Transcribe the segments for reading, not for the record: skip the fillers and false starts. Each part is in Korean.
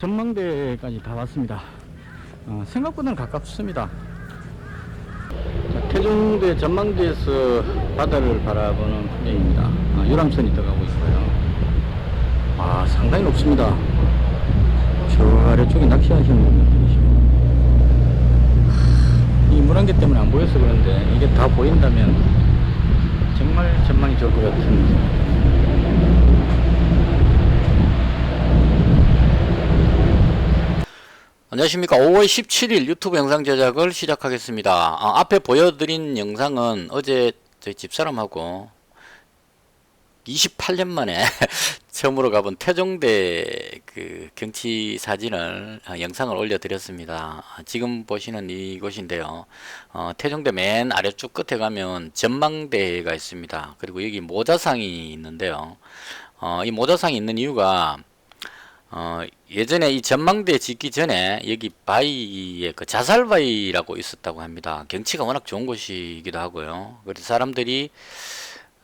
전망대까지 다 왔습니다. 생각보다는 가깝습니다. 자, 태종대 전망대에서 바다를 바라보는 풍경입니다. 유람선이 떠가고 있고요. 상당히 높습니다. 저 아래쪽에 낚시하시는 분들 계시고, 이 물안개 때문에 안 보여서 그런데 이게 다 보인다면 정말 전망이 좋을 것 같은 생각입니다. 안녕하십니까. 5월 17일 유튜브 영상 제작을 시작하겠습니다. 앞에 보여드린 영상은 어제 저희 집사람하고 28년 만에 처음으로 가본 태종대 그 경치 사진을 영상을 올려드렸습니다. 지금 보시는 이곳인데요. 태종대 맨 아래쪽 끝에 가면 전망대가 있습니다. 그리고 여기 모자상이 있는데요. 이 모자상이 있는 이유가 예전에 이 전망대 짓기 전에 여기 바위에 그 자살바위라고 있었다고 합니다. 경치가 워낙 좋은 곳이기도 하고요. 그래서 사람들이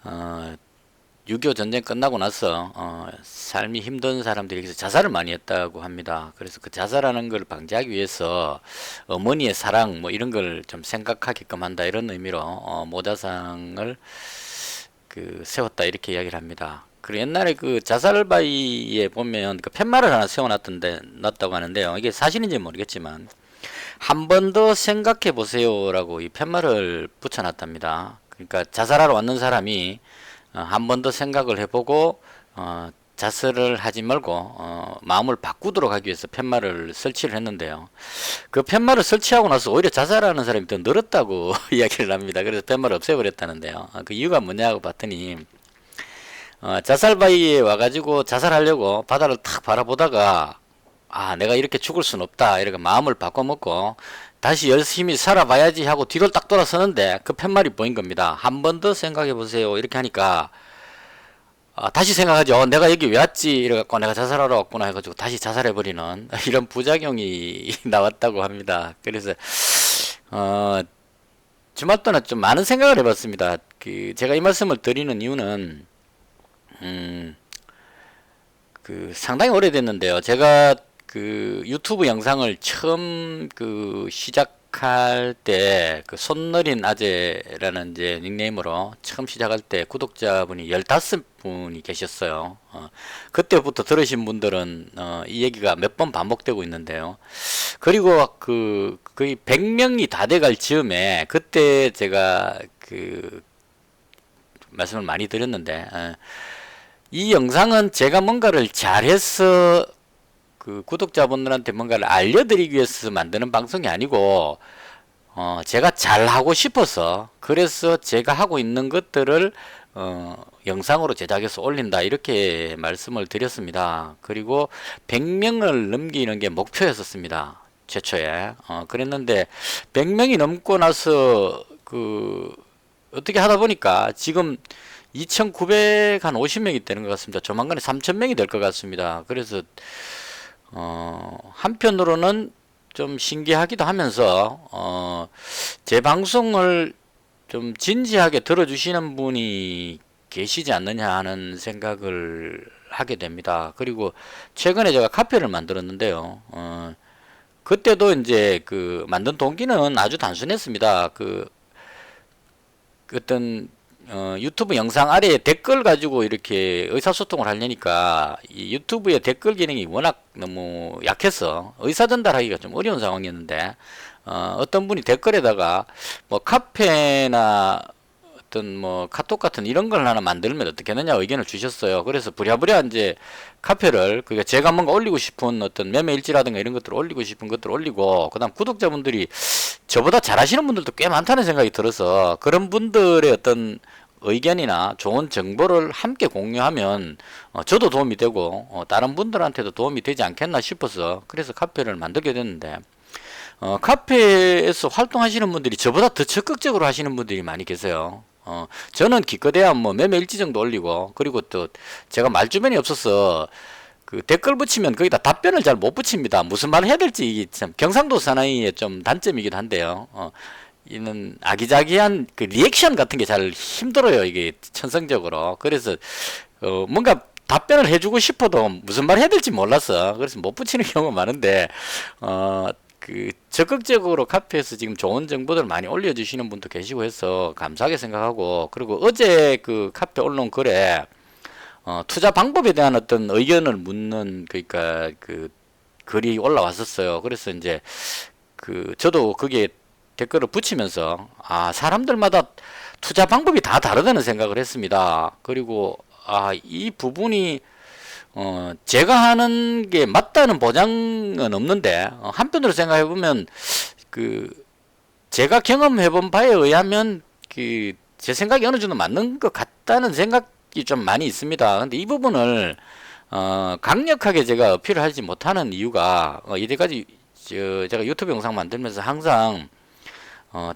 6.25 전쟁 끝나고 나서 삶이 힘든 사람들이 여기서 자살을 많이 했다고 합니다. 그래서 그 자살하는 걸 방지하기 위해서 어머니의 사랑 뭐 이런 걸 좀 생각하게끔 한다, 이런 의미로 모자상을 세웠다, 이렇게 이야기를 합니다. 그리고 옛날에 그 자살바위에 보면 그 팻말을 하나 놨다고 하는데요. 이게 사실인지 모르겠지만 한 번 더 생각해 보세요라고 이 팻말을 붙여놨답니다. 그러니까 자살하러 왔는 사람이 한 번 더 생각을 해보고 자살을 하지 말고 마음을 바꾸도록 하기 위해서 팻말을 설치를 했는데요. 그 팻말을 설치하고 나서 오히려 자살하는 사람이 더 늘었다고 이야기를 합니다. 그래서 팻말을 없애버렸다는데요. 그 이유가 뭐냐고 봤더니 자살바위에 와가지고 자살하려고 바다를 탁 바라보다가 내가 이렇게 죽을 순 없다, 이렇게 마음을 바꿔먹고 다시 열심히 살아봐야지 하고 뒤를 딱 돌아서는데 그 팻말이 보인 겁니다. 한 번 더 생각해보세요, 이렇게 하니까 다시 생각하죠. 내가 여기 왜 왔지, 이래갖고 내가 자살하러 왔구나 해가지고 다시 자살해버리는 이런 부작용이 나왔다고 합니다. 그래서 주말 동안 좀 많은 생각을 해봤습니다. 제가 이 말씀을 드리는 이유는 상당히 오래됐는데요. 제가 유튜브 영상을 처음 시작할 때 손너린 아재라는 이제 닉네임으로 처음 시작할 때 구독자분이 15분이 계셨어요. 그때부터 들으신 분들은 이 얘기가 몇 번 반복되고 있는데요. 그리고 거의 100명이 다 돼갈 즈음에 그때 제가 말씀을 많이 드렸는데, 이 영상은 제가 뭔가를 잘해서 구독자분들한테 뭔가를 알려드리기 위해서 만드는 방송이 아니고 제가 잘하고 싶어서, 그래서 제가 하고 있는 것들을 영상으로 제작해서 올린다, 이렇게 말씀을 드렸습니다. 그리고 100명을 넘기는 게 목표였었습니다, 최초에. 그랬는데 100명이 넘고 나서 어떻게 하다 보니까 지금 2,950명이 되는 것 같습니다. 조만간에 3,000명이 될 것 같습니다. 그래서 한편으로는 좀 신기하기도 하면서 제 방송을 좀 진지하게 들어주시는 분이 계시지 않느냐 하는 생각을 하게 됩니다. 그리고 최근에 제가 카페를 만들었는데요. 그때도 이제 만든 동기는 아주 단순했습니다. 어떤 유튜브 영상 아래에 댓글 가지고 이렇게 의사소통을 하려니까 이 유튜브의 댓글 기능이 워낙 너무 약해서 의사 전달하기가 좀 어려운 상황이었는데, 어떤 분이 댓글에다가 뭐 카페나 어떤 뭐 카톡 같은 이런 걸 하나 만들면 어떻겠느냐 의견을 주셨어요. 그래서 부랴부랴 이제 카페를, 그러니까 제가 뭔가 올리고 싶은 어떤 매매 일지라든가 이런 것들을 올리고 싶은 것들을 올리고, 그다음 구독자분들이 저보다 잘하시는 분들도 꽤 많다는 생각이 들어서 그런 분들의 어떤 의견이나 좋은 정보를 함께 공유하면 저도 도움이 되고 다른 분들한테도 도움이 되지 않겠나 싶어서 그래서 카페를 만들게 됐는데, 카페에서 활동하시는 분들이 저보다 더 적극적으로 하시는 분들이 많이 계세요. 저는 기껏해야 뭐 매매 일지 정도 올리고, 그리고 또 제가 말주변이 없어서 댓글 붙이면 거기다 답변을 잘 못 붙입니다. 무슨 말을 해야 될지 이게 참 경상도 사나이의 좀 단점이기도 한데요. 이는 아기자기한 리액션 같은 게 잘 힘들어요, 이게 천성적으로. 그래서 뭔가 답변을 해주고 싶어도 무슨 말 해야 될지 몰랐어. 그래서 못 붙이는 경우가 많은데, 적극적으로 카페에서 지금 좋은 정보들 많이 올려주시는 분도 계시고 해서 감사하게 생각하고, 그리고 어제 그 카페 올라온 글에, 투자 방법에 대한 어떤 의견을 묻는, 그러니까 그 글이 올라왔었어요. 그래서 이제 저도 거기에 댓글을 붙이면서, 사람들마다 투자 방법이 다 다르다는 생각을 했습니다. 그리고, 이 부분이, 제가 하는 게 맞다는 보장은 없는데, 한편으로 생각해보면, 제가 경험해본 바에 의하면, 제 생각이 어느 정도 맞는 것 같다는 생각이 좀 많이 있습니다. 근데 이 부분을, 강력하게 제가 어필을 하지 못하는 이유가, 이때까지, 제가 유튜브 영상 만들면서 항상,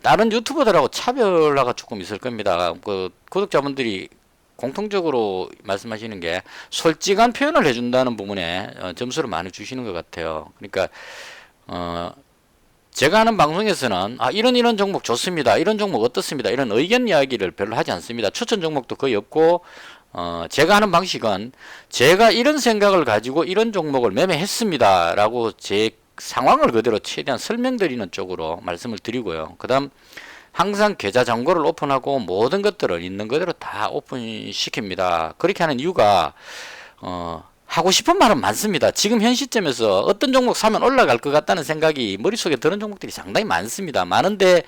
다른 유튜버들하고 차별화가 조금 있을 겁니다. 구독자분들이 공통적으로 말씀하시는 게 솔직한 표현을 해준다는 부분에 점수를 많이 주시는 것 같아요. 그러니까 제가 하는 방송에서는 이런 종목 좋습니다. 이런 종목 어떻습니다. 이런 의견 이야기를 별로 하지 않습니다. 추천 종목도 거의 없고 제가 하는 방식은 제가 이런 생각을 가지고 이런 종목을 매매했습니다. 라고 제 상황을 그대로 최대한 설명드리는 쪽으로 말씀을 드리고요. 그 다음 항상 계좌 잔고를 오픈하고 모든 것들을 있는 그대로 다 오픈시킵니다. 그렇게 하는 이유가 하고 싶은 말은 많습니다. 지금 현 시점에서 어떤 종목 사면 올라갈 것 같다는 생각이 머릿속에 드는 종목들이 상당히 많습니다. 많은데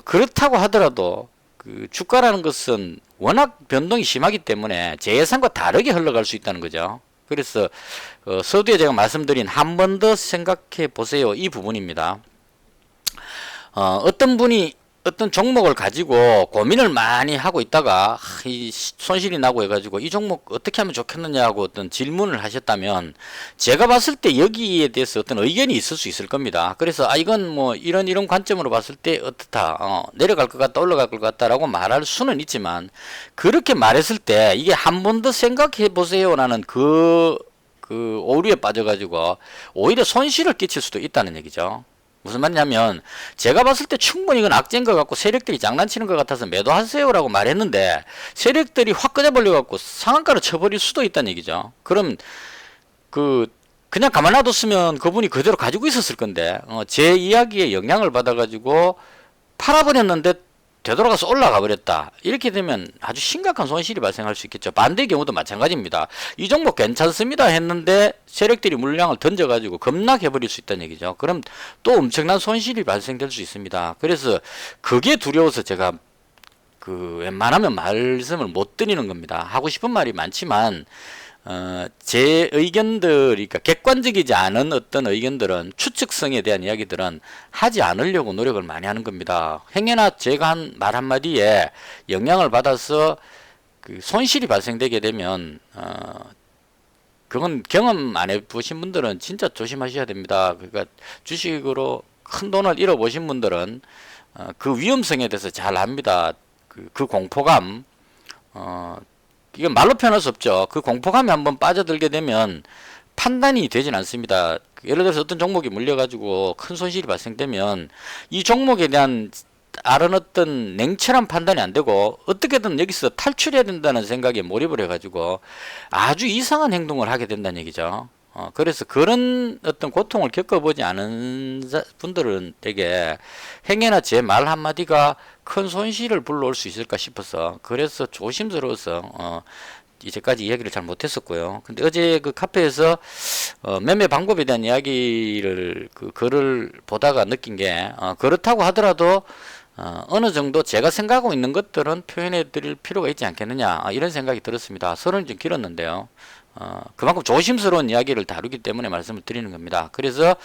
그렇다고 하더라도 주가라는 것은 워낙 변동이 심하기 때문에 제 예상과 다르게 흘러갈 수 있다는 거죠. 그래서 서두에 제가 말씀드린 한 번 더 생각해 보세요. 이 부분입니다. 어떤 분이 어떤 종목을 가지고 고민을 많이 하고 있다가 이 손실이 나고 해가지고 이 종목 어떻게 하면 좋겠느냐고 어떤 질문을 하셨다면 제가 봤을 때 여기에 대해서 어떤 의견이 있을 수 있을 겁니다. 그래서 이건 뭐 이런 관점으로 봤을 때 어떻다, 내려갈 것 같다, 올라갈 것 같다라고 말할 수는 있지만 그렇게 말했을 때 이게 한 번 더 생각해 보세요라는 그 오류에 빠져가지고 오히려 손실을 끼칠 수도 있다는 얘기죠. 무슨 말이냐면 제가 봤을 때 충분히 이건 악재인 것 같고 세력들이 장난치는 것 같아서 매도하세요라고 말했는데 세력들이 확 꺼져버려 갖고 상한가를 쳐버릴 수도 있다는 얘기죠. 그럼 그냥 가만 놔뒀으면 그분이 그대로 가지고 있었을 건데 제 이야기에 영향을 받아 가지고 팔아버렸는데 되돌아가서 올라가 버렸다. 이렇게 되면 아주 심각한 손실이 발생할 수 있겠죠. 반대의 경우도 마찬가지입니다. 이 종목 괜찮습니다 했는데 세력들이 물량을 던져가지고 급락해버릴 수 있다는 얘기죠. 그럼 또 엄청난 손실이 발생될 수 있습니다. 그래서 그게 두려워서 제가 웬만하면 말씀을 못 드리는 겁니다. 하고 싶은 말이 많지만 제 의견들, 그러니까 객관적이지 않은 어떤 의견들은 추측성에 대한 이야기들은 하지 않으려고 노력을 많이 하는 겁니다. 행여나 제가 한 말 한마디에 영향을 받아서 손실이 발생되게 되면 그건 경험 안 해보신 분들은 진짜 조심하셔야 됩니다. 그러니까 주식으로 큰 돈을 잃어보신 분들은 그 위험성에 대해서 잘 압니다. 그 공포감, 이건 말로 표현할 수 없죠. 그 공포감에 한번 빠져들게 되면 판단이 되진 않습니다. 예를 들어서 어떤 종목이 물려가지고 큰 손실이 발생되면 이 종목에 대한 다른 어떤 냉철한 판단이 안 되고 어떻게든 여기서 탈출해야 된다는 생각에 몰입을 해가지고 아주 이상한 행동을 하게 된다는 얘기죠. 그래서 그런 어떤 고통을 겪어보지 않은 분들은 되게 행여나 제 말 한마디가 큰 손실을 불러올 수 있을까 싶어서 그래서 조심스러워서 이제까지 이야기를 잘 못했었고요. 근데 어제 그 카페에서 매매 방법에 대한 이야기를 글을 보다가 느낀 게 그렇다고 하더라도 어느 정도 제가 생각하고 있는 것들은 표현해 드릴 필요가 있지 않겠느냐 이런 생각이 들었습니다. 서론이 좀 길었는데요. 그만큼 조심스러운 이야기를 다루기 때문에 말씀을 드리는 겁니다. 그래서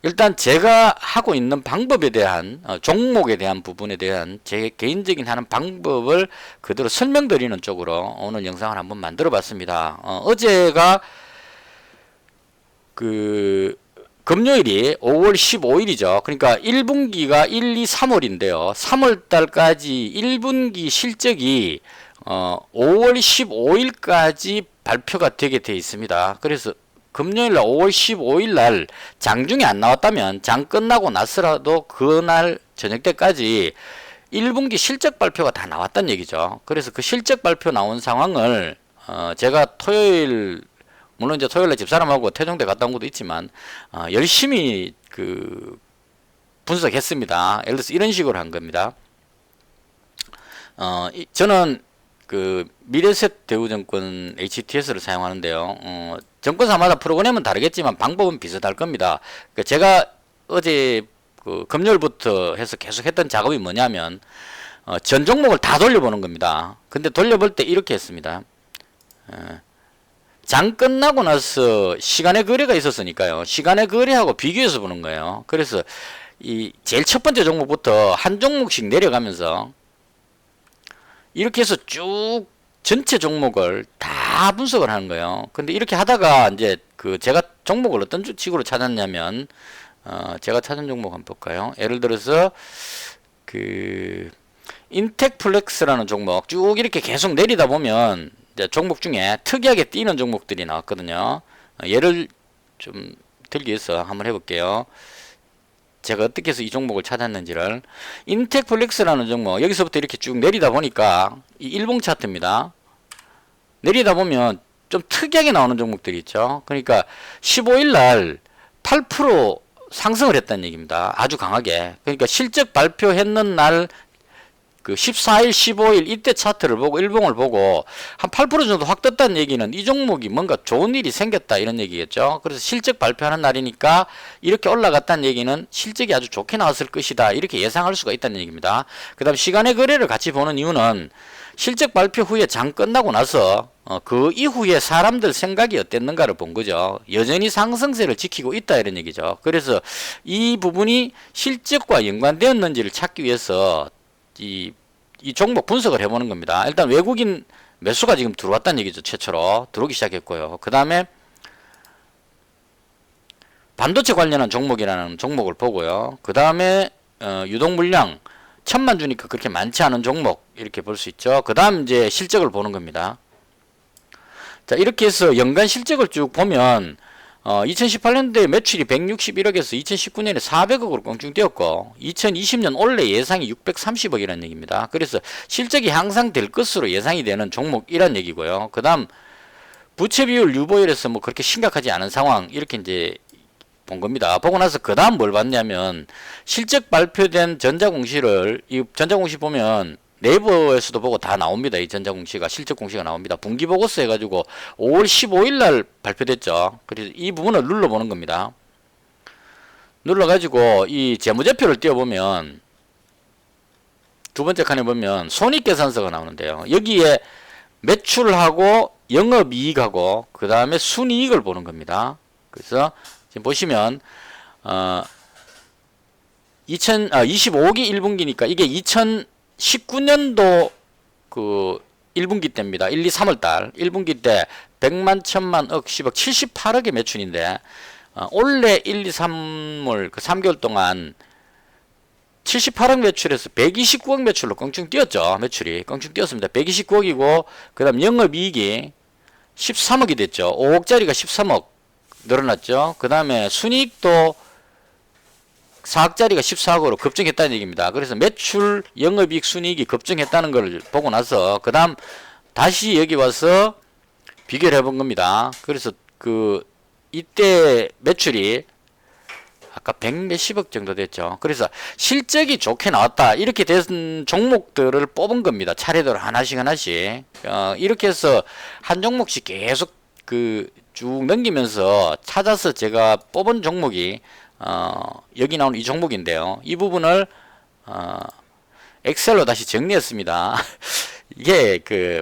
일단 제가 하고 있는 방법에 대한 종목에 대한 부분에 대한 제 개인적인 하는 방법을 그대로 설명드리는 쪽으로 오늘 영상을 한번 만들어 봤습니다. 어제가 금요일이 5월 15일이죠. 그러니까 1분기가 1, 2, 3월인데요. 3월 달까지 1분기 실적이 5월 15일까지 발표가 되게 돼 있습니다. 그래서 금요일날 5월 15일날 장중에 안 나왔다면 장 끝나고 나서라도 그날 저녁 때까지 1분기 실적 발표가 다 나왔다는 얘기죠. 그래서 그 실적 발표 나온 상황을 제가 토요일 물론 이제 토요일에 집사람하고 태종대 갔다 온 것도 있지만 열심히 그 분석했습니다. 예를 들어서 이런 식으로 한 겁니다. 저는 그 미래셋 대우증권 HTS를 사용하는데요. 정권사마다 프로그램은 다르겠지만 방법은 비슷할 겁니다. 제가 어제 그 금요일부터 해서 계속 했던 작업이 뭐냐면 전 종목을 다 돌려보는 겁니다. 근데 돌려볼 때 이렇게 했습니다. 장 끝나고 나서 시간의 거래가 있었으니까요. 시간의 거래하고 비교해서 보는 거예요. 그래서 이 제일 첫 번째 종목부터 한 종목씩 내려가면서 이렇게 해서 쭉 전체 종목을 다 분석을 하는 거예요. 근데 이렇게 하다가 이제 그 제가 종목을 어떤 식으로 찾았냐면 제가 찾은 종목 한번 볼까요? 예를 들어서 그 인텍플렉스라는 종목 쭉 이렇게 계속 내리다 보면 이제 종목 중에 특이하게 뛰는 종목들이 나왔거든요. 예를 좀 들기 위해서 한번 해볼게요. 제가 어떻게 해서 이 종목을 찾았는지를. 인텍플렉스라는 종목 여기서부터 이렇게 쭉 내리다 보니까 이 일봉 차트입니다. 내리다 보면 좀 특이하게 나오는 종목들이 있죠. 그러니까 15일 날 8% 상승을 했다는 얘기입니다. 아주 강하게. 그러니까 실적 발표했는 날 그 14일, 15일 이때 차트를 보고 일봉을 보고 한 8% 정도 확 떴다는 얘기는 이 종목이 뭔가 좋은 일이 생겼다 이런 얘기겠죠. 그래서 실적 발표하는 날이니까 이렇게 올라갔다는 얘기는 실적이 아주 좋게 나왔을 것이다 이렇게 예상할 수가 있다는 얘기입니다. 그 다음 시간의 거래를 같이 보는 이유는 실적 발표 후에 장 끝나고 나서 그 이후에 사람들 생각이 어땠는가를 본 거죠. 여전히 상승세를 지키고 있다 이런 얘기죠. 그래서 이 부분이 실적과 연관되었는지를 찾기 위해서 이 종목 분석을 해보는 겁니다. 일단 외국인 매수가 지금 들어왔다는 얘기죠. 최초로 들어오기 시작했고요. 그 다음에 반도체 관련한 종목이라는 종목을 보고요. 그 다음에 유동 물량 1000만 주니까 그렇게 많지 않은 종목 이렇게 볼 수 있죠. 그 다음 이제 실적을 보는 겁니다. 자, 이렇게 해서 연간 실적을 쭉 보면 2018년도에 매출이 161억에서 2019년에 400억으로 껑충 뛰었고 2020년 올해 예상이 630억이라는 얘기입니다. 그래서 실적이 향상될 것으로 예상이 되는 종목이란 얘기고요. 그 다음 부채 비율 유보율에서 뭐 그렇게 심각하지 않은 상황 이렇게 이제 본 겁니다. 보고 나서 그 다음 뭘 봤냐면 실적 발표된 전자공시를 이 전자공시 보면 네이버에서도 보고 다 나옵니다. 이 전자공시가 실적 공시가 나옵니다. 분기보고서 해가지고 5월 15일 날 발표됐죠. 그래서 이 부분을 눌러보는 겁니다. 눌러가지고 이 재무제표를 띄워보면 두 번째 칸에 보면 손익계산서가 나오는데요. 여기에 매출하고 영업이익하고 그 다음에 순이익을 보는 겁니다. 그래서 지금 보시면 25억이 1분기니까 이게 2019년도 그 1분기 때입니다. 1, 2, 3월 달 1분기 때 100만, 1000만, 억, 10억, 78억의 매출인데 올해 1, 2, 3월 그 3개월 동안 78억 매출에서 129억 매출로 껑충 뛰었죠. 매출이 껑충 뛰었습니다. 129억이고 그 다음 영업이익이 13억이 됐죠. 5억짜리가 13억 늘어났죠. 그 다음에 순이익도 4억짜리가 14억으로 급증했다는 얘기입니다. 그래서 매출, 영업이익, 순이익이 급증했다는 걸 보고 나서 그 다음 다시 여기 와서 비교를 해본 겁니다. 그래서 그 이때 매출이 아까 100몇십억 정도 됐죠. 그래서 실적이 좋게 나왔다 이렇게 된 종목들을 뽑은 겁니다. 차례대로 하나씩 이렇게 해서 한 종목씩 계속 그 쭉 넘기면서 찾아서 제가 뽑은 종목이 여기 나오는 이 종목인데요. 이 부분을 엑셀로 다시 정리했습니다. 이게 그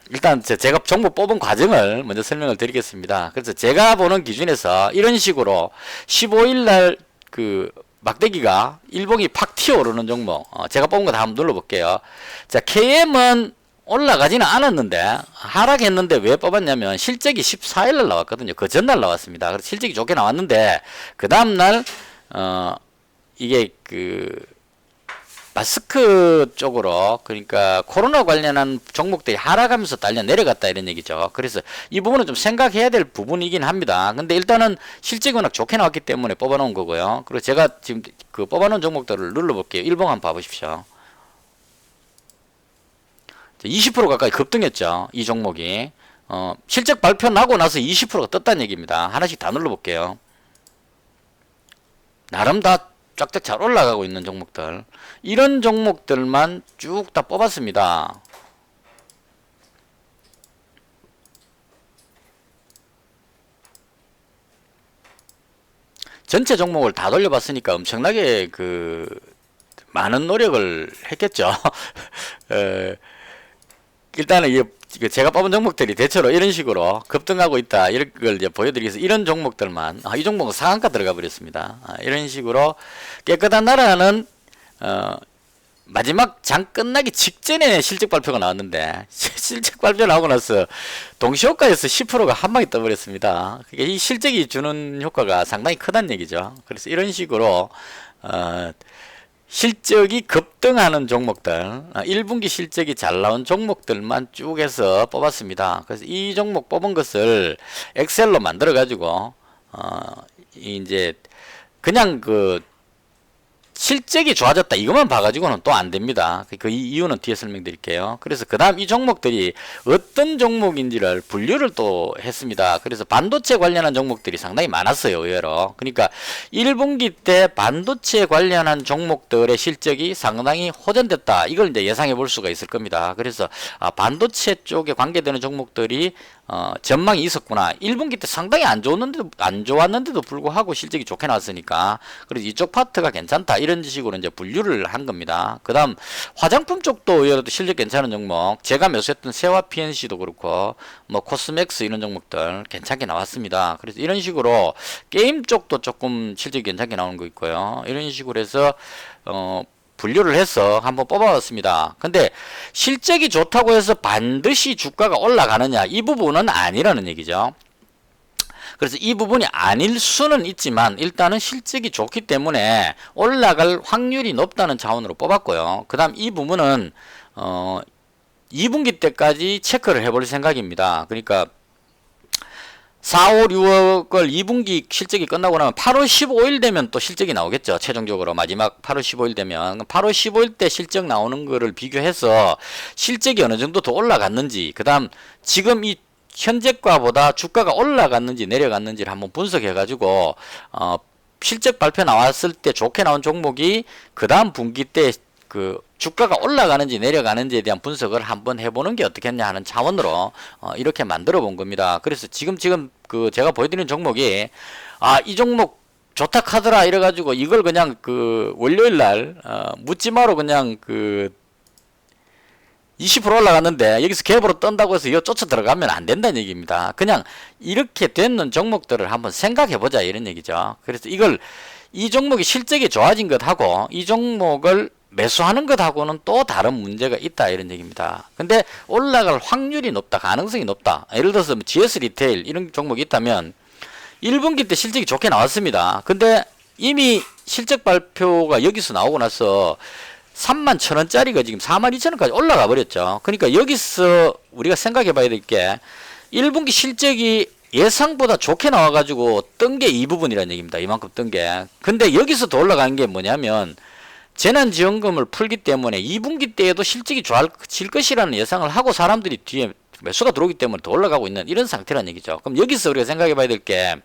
일단 제가 종목 뽑은 과정을 먼저 설명을 드리겠습니다. 그래서 제가 보는 기준에서 이런 식으로 15일 날 그 막대기가 일봉이 팍 튀어오르는 종목 제가 뽑은 거 다 한번 눌러볼게요. 자, KM은 올라가지는 않았는데 하락했는데 왜 뽑았냐면 실적이 14일 날 나왔거든요. 그 전날 나왔습니다. 그래서 실적이 좋게 나왔는데 그 다음날 이게 그 마스크 쪽으로 그러니까 코로나 관련한 종목들이 하락하면서 딸려 내려갔다 이런 얘기죠. 그래서 이 부분은 좀 생각해야 될 부분이긴 합니다. 근데 일단은 실적이 워낙 좋게 나왔기 때문에 뽑아놓은 거고요. 그리고 제가 지금 그 뽑아놓은 종목들을 눌러볼게요. 일봉 한번 봐보십시오. 20% 가까이 급등했죠. 이 종목이. 실적 발표 나고 나서 20%가 떴다는 얘기입니다. 하나씩 다 눌러볼게요. 나름 다 쫙쫙 잘 올라가고 있는 종목들, 이런 종목들만 쭉 다 뽑았습니다. 전체 종목을 다 돌려봤으니까 엄청나게 많은 노력을 했겠죠. 일단은 이게 제가 뽑은 종목들이 대체로 이런 식으로 급등하고 있다, 이런 걸 이제 보여드리기 위해서 이런 종목들만, 이 종목은 상한가 들어가 버렸습니다. 이런 식으로 깨끗한 나라는 마지막 장 끝나기 직전에 실적 발표가 나왔는데 실적 발표 나오고 나서 동시효과에서 10%가 한 방에 떠버렸습니다. 이 실적이 주는 효과가 상당히 크다는 얘기죠. 그래서 이런 식으로 실적이 급등하는 종목들, 1분기 실적이 잘 나온 종목들만 쭉 해서 뽑았습니다. 그래서 이 종목 뽑은 것을 엑셀로 만들어 가지고 이제 그냥 실적이 좋아졌다 이것만 봐가지고는 또 안됩니다. 그 이유는 뒤에 설명드릴게요. 그래서 그 다음 이 종목들이 어떤 종목인지를 분류를 또 했습니다. 그래서 반도체 관련한 종목들이 상당히 많았어요, 의외로. 그러니까 1분기 때 반도체 관련한 종목들의 실적이 상당히 호전됐다, 이걸 이제 예상해 볼 수가 있을 겁니다. 그래서 반도체 쪽에 관계되는 종목들이 전망이 있었구나. 1분기 때 상당히 안 좋았는데도 불구하고 실적이 좋게 나왔으니까, 그래서 이쪽 파트가 괜찮다, 이런 식으로 이제 분류를 한 겁니다. 그 다음 화장품 쪽도 의외로 실적 괜찮은 종목, 제가 매수했던 세화 PNC도 그렇고 뭐 코스맥스 이런 종목들 괜찮게 나왔습니다. 그래서 이런 식으로 게임 쪽도 조금 실적이 괜찮게 나오는 거 있고요. 이런 식으로 해서 분류를 해서 한번 뽑아봤습니다. 근데 실적이 좋다고 해서 반드시 주가가 올라가느냐, 이 부분은 아니라는 얘기죠. 그래서 이 부분이 아닐 수는 있지만 일단은 실적이 좋기 때문에 올라갈 확률이 높다는 차원으로 뽑았고요. 그 다음 이 부분은 2분기 때까지 체크를 해볼 생각입니다. 그러니까 4, 5, 6월 2분기 실적이 끝나고 나면 8월 15일 되면 또 실적이 나오겠죠. 최종적으로 마지막 8월 15일 되면 8월 15일 때 실적 나오는 거를 비교해서 실적이 어느 정도 더 올라갔는지, 그 다음 지금 이 현재가보다 주가가 올라갔는지 내려갔는지를 한번 분석해 가지고 실적 발표 나왔을 때 좋게 나온 종목이 그 다음 분기 때 주가가 올라가는지 내려가는지에 대한 분석을 한번 해보는 게 어떻겠냐 하는 차원으로 이렇게 만들어 본 겁니다. 그래서 지금 제가 보여드리는 종목이 이 종목 좋다 카더라 이래가지고 이걸 그냥 월요일날 묻지마로 그냥 20% 올라갔는데 여기서 갭으로 뜬다고 해서 이거 쫓아 들어가면 안 된다는 얘기입니다. 그냥 이렇게 되는 종목들을 한번 생각해 보자, 이런 얘기죠. 그래서 이 종목이 실적이 좋아진 것하고 이 종목을 매수하는 것하고는 또 다른 문제가 있다, 이런 얘기입니다. 근데 올라갈 확률이 높다, 가능성이 높다. 예를 들어서 GS 리테일 이런 종목이 있다면 1분기 때 실적이 좋게 나왔습니다. 근데 이미 실적 발표가 여기서 나오고 나서 31,000원짜리가 지금 42,000원까지 올라가 버렸죠. 그러니까 여기서 우리가 생각해 봐야 될 게 1분기 실적이 예상보다 좋게 나와가지고 뜬 게 이 부분이라는 얘기입니다. 이만큼 뜬 게. 근데 여기서 더 올라간 게 뭐냐면 재난지원금을 풀기 때문에 2분기 때에도 실적이 좋아질 것이라는 예상을 하고 사람들이 뒤에 매수가 들어오기 때문에 더 올라가고 있는 이런 상태라는 얘기죠. 그럼 여기서 우리가 생각해 봐야 될 게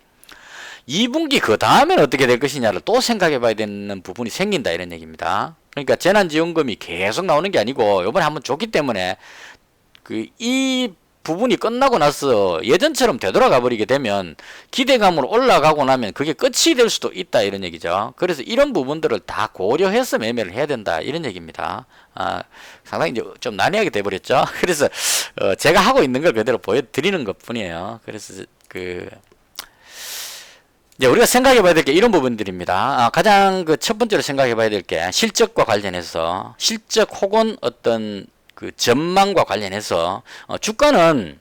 2분기 그 다음엔 어떻게 될 것이냐를 또 생각해 봐야 되는 부분이 생긴다, 이런 얘기입니다. 그러니까 재난지원금이 계속 나오는 게 아니고 요번에 한번 줬기 때문에 이 부분이 끝나고 나서 예전처럼 되돌아가 버리게 되면 기대감으로 올라가고 나면 그게 끝이 될 수도 있다, 이런 얘기죠. 그래서 이런 부분들을 다 고려해서 매매를 해야 된다, 이런 얘기입니다. 상당히 이제 좀 난해하게 돼버렸죠. 그래서 제가 하고 있는 걸 그대로 보여드리는 것 뿐이에요. 그래서 이제 우리가 생각해 봐야 될 게 이런 부분들입니다. 가장 첫 번째로 생각해 봐야 될 게 실적과 관련해서, 실적 혹은 어떤 전망과 관련해서 주가는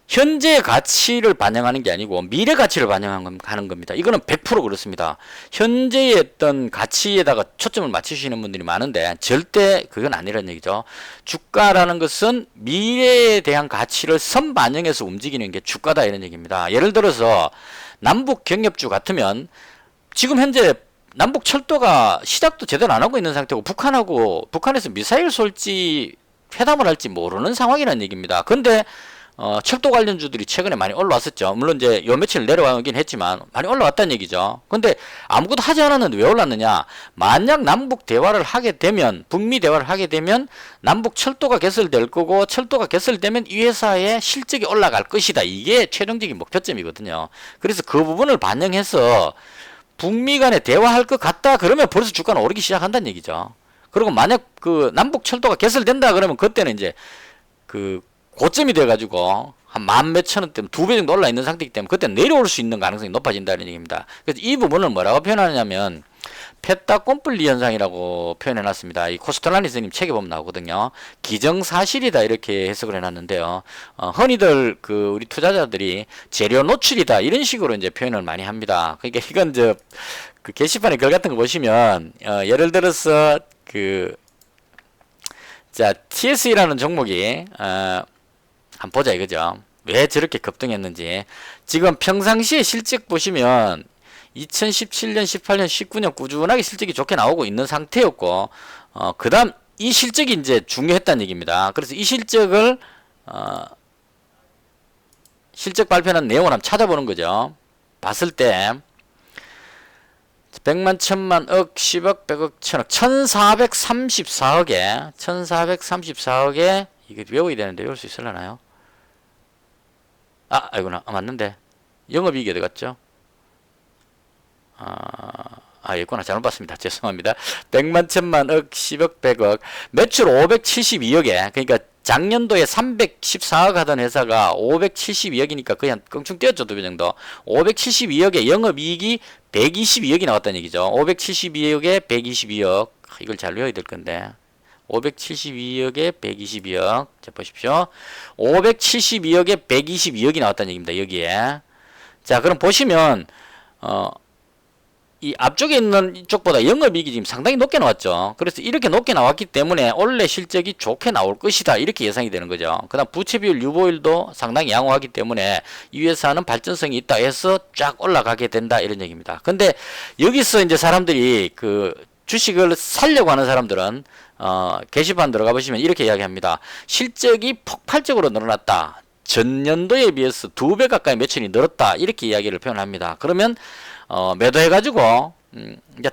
현재의 가치를 반영하는 게 아니고 미래 가치를 반영하는 겁니다. 이거는 100% 그렇습니다. 현재의 어떤 가치에다가 초점을 맞추시는 분들이 많은데 절대 그건 아니라는 얘기죠. 주가라는 것은 미래에 대한 가치를 선반영해서 움직이는 게 주가다, 이런 얘기입니다. 예를 들어서 남북 경협주 같으면 지금 현재 남북 철도가 시작도 제대로 안 하고 있는 상태고 북한에서 미사일 쏠지 회담을 할지 모르는 상황이라는 얘기입니다. 근데 철도 관련주들이 최근에 많이 올라왔었죠. 물론 이제 요 며칠 내려가긴 했지만 많이 올라왔다는 얘기죠. 근데 아무것도 하지 않았는데 왜 올랐느냐? 만약 남북 대화를 하게 되면, 북미 대화를 하게 되면 남북 철도가 개설될 거고, 철도가 개설되면 이 회사의 실적이 올라갈 것이다. 이게 최종적인 목표점이거든요. 그래서 그 부분을 반영해서 북미 간에 대화할 것 같다 그러면 벌써 주가는 오르기 시작한다는 얘기죠. 그리고 만약 그 남북 철도가 개설된다 그러면 그때는 이제 그 고점이 돼가지고 한 만 몇천 원 때문에 2배 정도 올라 있는 상태이기 때문에 그때 내려올 수 있는 가능성이 높아진다는 얘기입니다. 그래서 이 부분을 뭐라고 표현하냐면 페타 꼼플리 현상이라고 표현해놨습니다. 이 코스톨라니 선생님 책에 보면 나오거든요. 기정사실이다 이렇게 해석을 해놨는데요. 흔히들 그 우리 투자자들이 재료 노출이다 이런 식으로 이제 표현을 많이 합니다. 그러니까 이건 그 게시판에 글 같은 거 보시면 예를 들어서 자 TSE라는 종목이 한번 보자 이거죠. 왜 저렇게 급등했는지. 지금 평상시에 실적 보시면 2017년, 18년, 19년 꾸준하게 실적이 좋게 나오고 있는 상태였고, 그 다음 이 실적이 이제 중요했다는 얘기입니다. 그래서 이 실적을, 실적 발표한 내용을 한번 찾아보는 거죠. 봤을 때, 100만, 1000만, 억, 10억, 100억, 1000억, 1434억에, 이게 외워야 되는데 외울 수 있으려나요? 아이구나. 맞는데. 영업이익이 어디 갔죠? 있구나. 잘못 봤습니다. 죄송합니다. 100만, 1000만, 억, 10억, 100억. 매출 572억에, 그러니까 작년도에 314억 하던 회사가 572억이니까 거의 한 껑충 뛰었죠. 2배 정도. 572억에 영업이익이 122억이 나왔다는 얘기죠. 572억에 122억. 이걸 잘 외워야 될 건데. 572억에 122억. 자, 보십시오. 572억에 122억이 나왔다는 얘기입니다. 여기에. 자, 그럼 보시면, 이 앞쪽에 있는 이쪽보다 영업이익이 지금 상당히 높게 나왔죠. 그래서 이렇게 높게 나왔기 때문에 원래 실적이 좋게 나올 것이다. 이렇게 예상이 되는 거죠. 그 다음 부채비율, 유보율도 상당히 양호하기 때문에 이 회사는 발전성이 있다 해서 쫙 올라가게 된다. 이런 얘기입니다. 근데 여기서 이제 사람들이 그 주식을 살려고 하는 사람들은 게시판 들어가 보시면 이렇게 이야기합니다. 실적이 폭발적으로 늘어났다. 전년도에 비해서 2배 가까이 매출이 늘었다. 이렇게 이야기를 표현합니다. 그러면 매도해가지고 이제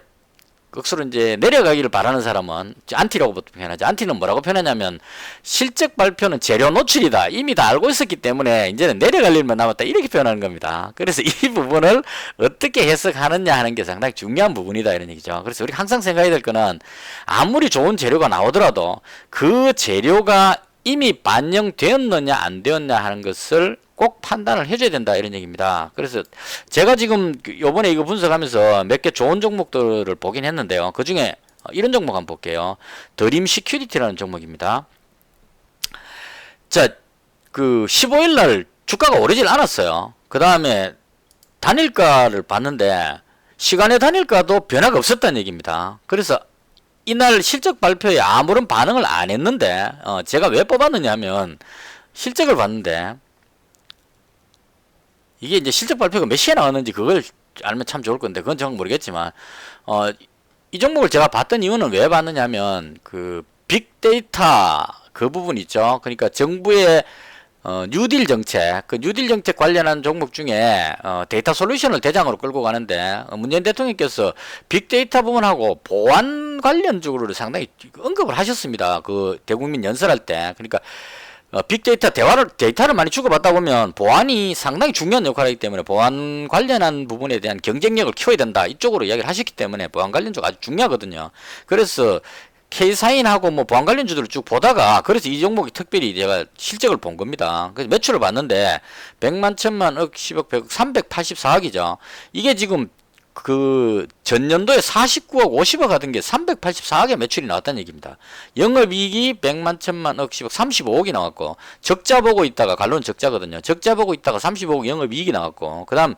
억수로 이제 내려가기를 바라는 사람은 안티라고 표현하죠. 안티는 뭐라고 표현하냐면 실적 발표는 재료 노출이다. 이미 다 알고 있었기 때문에 이제는 내려갈 일만 남았다. 이렇게 표현하는 겁니다. 그래서 이 부분을 어떻게 해석하느냐 하는 게 상당히 중요한 부분이다. 이런 얘기죠. 그래서 우리 항상 생각해야 될 거는 아무리 좋은 재료가 나오더라도 그 재료가 이미 반영되었느냐 안 되었냐 하는 것을 꼭 판단을 해줘야 된다 이런 얘기입니다. 그래서 제가 지금 요번에 이거 분석하면서 몇 개 좋은 종목들을 보긴 했는데요. 그 중에 이런 종목 한번 볼게요. 드림 시큐리티라는 종목입니다. 자, 그 15일날 주가가 오르질 않았어요. 그 다음에 단일가를 봤는데 시간의 단일가도 변화가 없었다는 얘기입니다. 그래서 이날 실적 발표에 아무런 반응을 안 했는데 제가 왜 뽑았느냐 하면 실적을 봤는데 이게 이제 실적 발표가 몇 시에 나왔는지 그걸 알면 참 좋을 건데 그건 정확히 모르겠지만 이 종목을 제가 봤던 이유는 왜 봤느냐 하면 그 빅데이터 그 부분 있죠. 그러니까 정부의 뉴딜 정책, 그 뉴딜 정책 관련한 종목 중에 데이터 솔루션을 대장으로 끌고 가는데 문재인 대통령께서 빅데이터 부분하고 보안 관련 쪽으로 상당히 언급을 하셨습니다. 그 대국민 연설할 때. 그러니까 빅데이터 데이터를 많이 주고받다 보면 보안이 상당히 중요한 역할을 하기 때문에 보안 관련한 부분에 대한 경쟁력을 키워야 된다. 이쪽으로 이야기를 하셨기 때문에 보안 관련 쪽 아주 중요하거든요. 그래서 K사인하고 뭐 보안 관련주들을 쭉 보다가 그래서 이 종목이 특별히 제가 실적을 본 겁니다. 그래서 매출을 봤는데 100만, 1000만, 억, 10억, 100억, 384억이죠. 이게 지금 그 전년도에 49억, 50억 하던 게 384억의 매출이 나왔다는 얘기입니다. 영업이익이 100만, 1000만, 억, 10억, 35억이 나왔고 적자 보고 있다가 간로는 적자거든요. 적자 보고 있다가 35억 영업이익이 나왔고 그 다음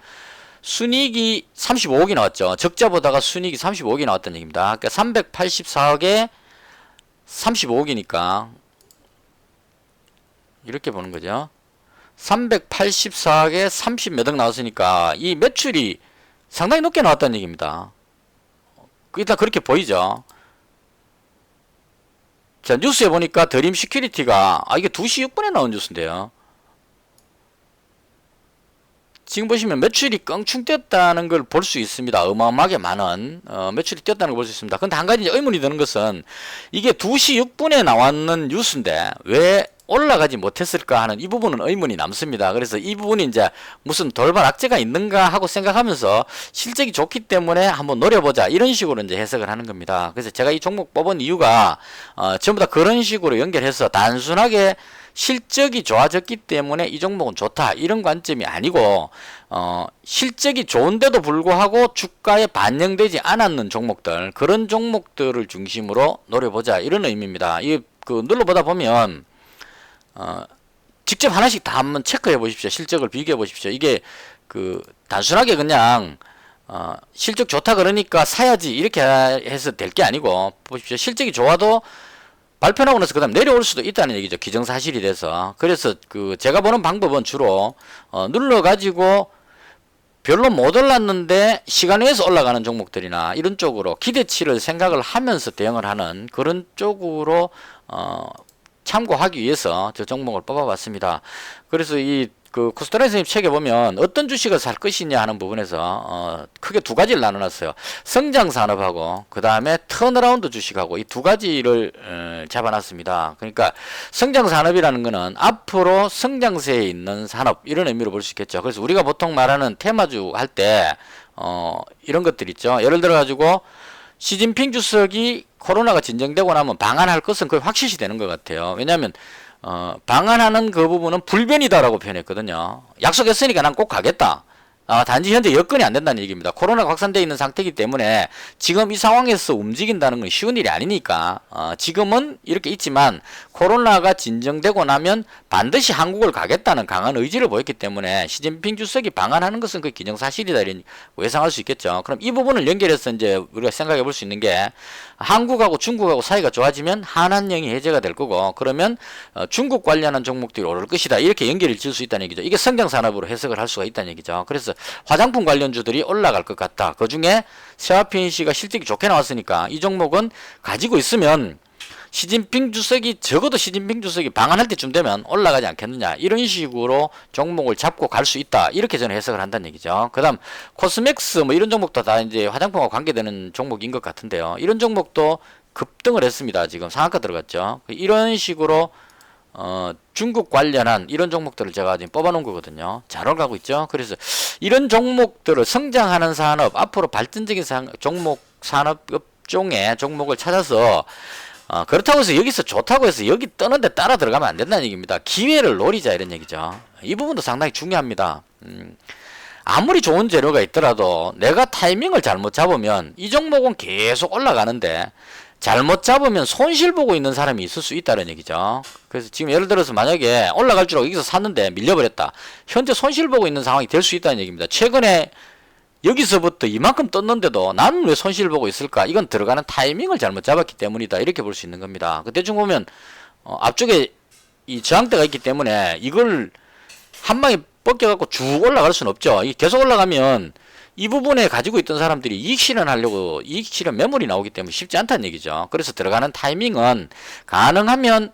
순이익이 35억이 나왔죠. 적자 보다가 순이익이 35억이 나왔다는 얘기입니다. 그러니까 384억에 35억이니까 이렇게 보는 거죠. 384억에 30 몇 억 나왔으니까 이 매출이 상당히 높게 나왔다는 얘기입니다. 일단 그렇게 보이죠. 자, 뉴스에 보니까 드림 시큐리티가 이게 2시 6분에 나온 뉴스인데요. 지금 보시면 매출이 껑충 뛰었다는 걸 볼 수 있습니다. 어마어마하게 많은 매출이 뛰었다는 걸 볼 수 있습니다. 근데 한 가지 이제 의문이 드는 것은 이게 2시 6분에 나왔는 뉴스인데 왜 올라가지 못했을까 하는 이 부분은 의문이 남습니다. 그래서 이 부분이 이제 무슨 돌발 악재가 있는가 하고 생각하면서 실적이 좋기 때문에 한번 노려보자 이런 식으로 이제 해석을 하는 겁니다. 그래서 제가 이 종목 뽑은 이유가 전부 다 그런 식으로 연결해서 단순하게 실적이 좋아졌기 때문에 이 종목은 좋다 이런 관점이 아니고 실적이 좋은데도 불구하고 주가에 반영되지 않았는 종목들 그런 종목들을 중심으로 노려보자 이런 의미입니다. 이 눌러보다 보면 직접 하나씩 다 한번 체크해 보십시오. 실적을 비교해 보십시오. 이게 단순하게 그냥 실적 좋다 그러니까 사야지 이렇게 해서 될 게 아니고 보십시오. 실적이 좋아도 발표하고 나서 그 다음 내려올 수도 있다는 얘기죠. 기정사실이 돼서. 그래서 제가 보는 방법은 주로 눌러가지고 별로 못 올랐는데 시간 외에서 올라가는 종목들이나 이런 쪽으로 기대치를 생각을 하면서 대응을 하는 그런 쪽으로 참고하기 위해서 저 종목을 뽑아봤습니다. 그래서 코스트라 선생님 책에 보면 어떤 주식을 살 것이냐 하는 부분에서 크게 두 가지를 나눠놨어요. 성장산업하고 그 다음에 턴어라운드 주식하고 이 두 가지를 잡아놨습니다. 그러니까 성장산업이라는 거는 앞으로 성장세에 있는 산업 이런 의미로 볼 수 있겠죠. 그래서 우리가 보통 말하는 테마주 할 때 이런 것들 있죠. 예를 들어 가지고 시진핑 주석이 코로나가 진정되고 나면 방한할 것은 거의 확실시 되는 것 같아요. 왜냐하면 방한하는 그 부분은 불변이다라고 표현했거든요. 약속했으니까 난 꼭 가겠다. 단지 현재 여건이 안 된다는 얘기입니다. 코로나가 확산되어 있는 상태이기 때문에 지금 이 상황에서 움직인다는 건 쉬운 일이 아니니까 지금은 이렇게 있지만 코로나가 진정되고 나면 반드시 한국을 가겠다는 강한 의지를 보였기 때문에 시진핑 주석이 방한하는 것은 그 기정사실이다 이런 예상할 수 있겠죠. 그럼 이 부분을 연결해서 이제 우리가 생각해 볼 수 있는 게 한국하고 중국하고 사이가 좋아지면 한한령이 해제가 될 거고 그러면 중국 관련한 종목들이 오를 것이다 이렇게 연결을 지을 수 있다는 얘기죠. 이게 성장산업으로 해석을 할 수가 있다는 얘기죠. 그래서 화장품 관련주들이 올라갈 것 같다. 그 중에 세아핀씨가 실적이 좋게 나왔으니까 이 종목은 가지고 있으면 시진핑 주석이 적어도 시진핑 주석이 방한할 때쯤 되면 올라가지 않겠느냐 이런 식으로 종목을 잡고 갈 수 있다 이렇게 저는 해석을 한다는 얘기죠. 그 다음 코스맥스 뭐 이런 종목도 다 이제 화장품과 관계되는 종목인 것 같은데요. 이런 종목도 급등을 했습니다. 지금 상한가 들어갔죠. 이런 식으로 중국 관련한 이런 종목들을 제가 지금 뽑아놓은 거거든요. 잘 올라가고 있죠. 그래서 이런 종목들을 성장하는 산업, 앞으로 발전적인 종목 산업 업종의 종목을 찾아서 그렇다고 해서 여기서 좋다고 해서 여기 뜨는데 따라 들어가면 안 된다는 얘기입니다. 기회를 노리자 이런 얘기죠. 이 부분도 상당히 중요합니다. 아무리 좋은 재료가 있더라도 내가 타이밍을 잘못 잡으면 이 종목은 계속 올라가는데 잘못 잡으면 손실 보고 있는 사람이 있을 수 있다는 얘기죠. 그래서 지금 예를 들어서 만약에 올라갈 줄 알고 여기서 샀는데 밀려버렸다. 현재 손실 보고 있는 상황이 될 수 있다는 얘기입니다. 최근에 여기서부터 이만큼 떴는데도 나는 왜 손실 보고 있을까? 이건 들어가는 타이밍을 잘못 잡았기 때문이다. 이렇게 볼 수 있는 겁니다. 대충 보면 앞쪽에 이 저항대가 있기 때문에 이걸 한 방에 벗겨갖고 쭉 올라갈 수는 없죠. 계속 올라가면 이 부분에 가지고 있던 사람들이 이익 실현하려고 이익 실현 매물이 나오기 때문에 쉽지 않다는 얘기죠. 그래서 들어가는 타이밍은 가능하면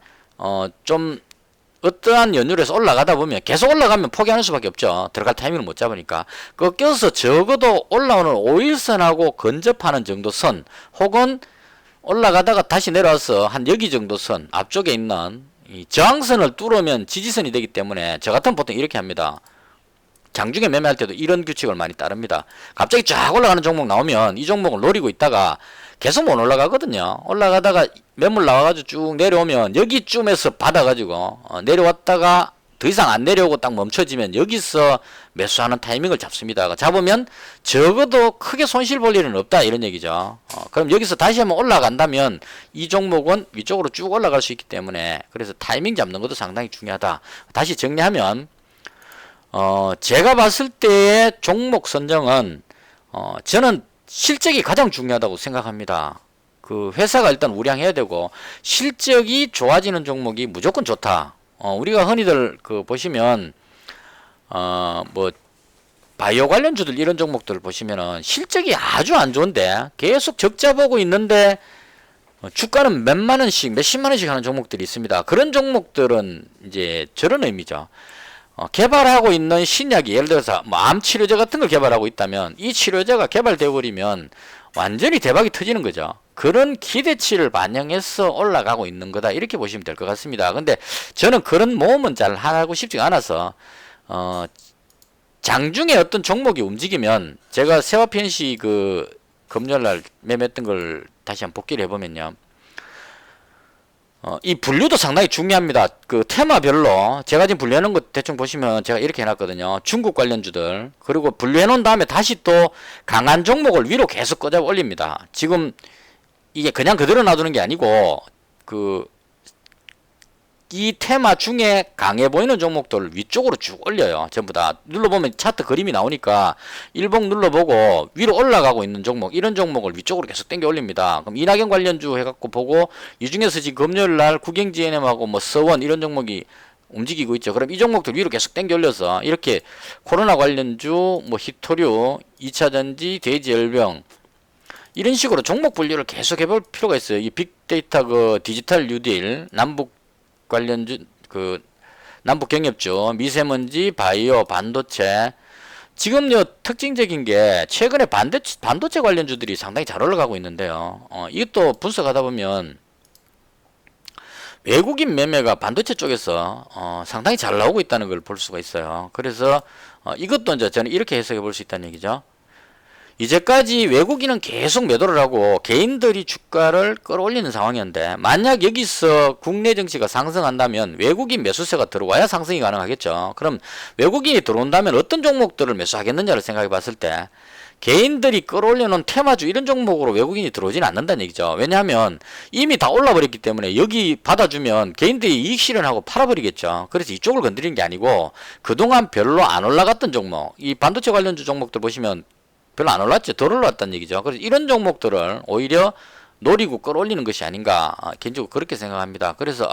좀 어떠한 연율에서 올라가다 보면 계속 올라가면 포기하는 수밖에 없죠. 들어갈 타이밍을 못 잡으니까. 껴서 적어도 올라오는 5일선하고 근접하는 정도 선 혹은 올라가다가 다시 내려와서 한 여기 정도 선 앞쪽에 있는 이 저항선을 뚫으면 지지선이 되기 때문에 저 같으면 보통 이렇게 합니다. 장중에 매매할 때도 이런 규칙을 많이 따릅니다. 갑자기 쫙 올라가는 종목 나오면 이 종목을 노리고 있다가 계속 못 올라가거든요. 올라가다가 매물 나와가지고 쭉 내려오면 여기쯤에서 받아가지고 내려왔다가 더 이상 안 내려오고 딱 멈춰지면 여기서 매수하는 타이밍을 잡습니다. 잡으면 적어도 크게 손실 볼 일은 없다 이런 얘기죠. 그럼 여기서 다시 한번 올라간다면 이 종목은 위쪽으로 쭉 올라갈 수 있기 때문에 그래서 타이밍 잡는 것도 상당히 중요하다. 다시 정리하면 제가 봤을 때의 종목 선정은 저는 실적이 가장 중요하다고 생각합니다. 그 회사가 일단 우량해야 되고 실적이 좋아지는 종목이 무조건 좋다. 우리가 흔히들 보시면 뭐 바이오 관련주들 이런 종목들을 보시면은 실적이 아주 안 좋은데 계속 적자 보고 있는데 주가는 몇만 원씩 몇십만 원씩 하는 종목들이 있습니다. 그런 종목들은 이제 저런 의미죠. 개발하고 있는 신약이 예를 들어서 뭐 암 치료제 같은 걸 개발하고 있다면 이 치료제가 개발되어 버리면 완전히 대박이 터지는 거죠. 그런 기대치를 반영해서 올라가고 있는 거다 이렇게 보시면 될 것 같습니다. 근데 저는 그런 모험은 잘 하고 싶지가 않아서 장중에 어떤 종목이 움직이면 제가 세화펜시 그 금요일날 매매했던 걸 다시 한번 복기를 해보면요. 이 분류도 상당히 중요합니다. 그 테마별로 제가 지금 분류해놓은 거 대충 보시면 제가 이렇게 해놨거든요. 중국 관련주들 그리고 분류해놓은 다음에 다시 또 강한 종목을 위로 계속 끄집어 올립니다. 지금 이게 그냥 그대로 놔두는 게 아니고 이 테마 중에 강해 보이는 종목들을 위쪽으로 쭉 올려요. 전부 다 눌러보면 차트 그림이 나오니까 일봉 눌러보고 위로 올라가고 있는 종목 이런 종목을 위쪽으로 계속 당겨 올립니다. 그럼 이낙연 관련주 해갖고 보고 이 중에서 지금 금요일날 국영GNM하고 뭐 서원 이런 종목이 움직이고 있죠. 그럼 이 종목들 위로 계속 당겨 올려서 이렇게 코로나 관련주 뭐 히토류 2차전지 대지열병 이런 식으로 종목 분류를 계속 해볼 필요가 있어요. 이 빅데이터 그 디지털 뉴딜 남북 관련주 그 남북 경협주 미세먼지 바이오 반도체 지금요 특징적인 게 최근에 반도체 관련주들이 상당히 잘 올라가고 있는데요. 이것도 분석하다 보면 외국인 매매가 반도체 쪽에서 상당히 잘 나오고 있다는 걸 볼 수가 있어요. 그래서 이것도 이제 저는 이렇게 해석해 볼 수 있다는 얘기죠. 이제까지 외국인은 계속 매도를 하고 개인들이 주가를 끌어올리는 상황이었는데 만약 여기서 국내 정치가 상승한다면 외국인 매수세가 들어와야 상승이 가능하겠죠. 그럼 외국인이 들어온다면 어떤 종목들을 매수하겠느냐를 생각해 봤을 때 개인들이 끌어올려놓은 테마주 이런 종목으로 외국인이 들어오지는 않는다는 얘기죠. 왜냐하면 이미 다 올라버렸기 때문에 여기 받아주면 개인들이 이익 실현하고 팔아버리겠죠. 그래서 이쪽을 건드리는 게 아니고 그동안 별로 안 올라갔던 종목 이 반도체 관련주 종목들 보시면 별로 안 올랐죠. 덜 올랐다는 얘기죠. 그래서 이런 종목들을 오히려 노리고 끌어올리는 것이 아닌가 개인적으로 그렇게 생각합니다. 그래서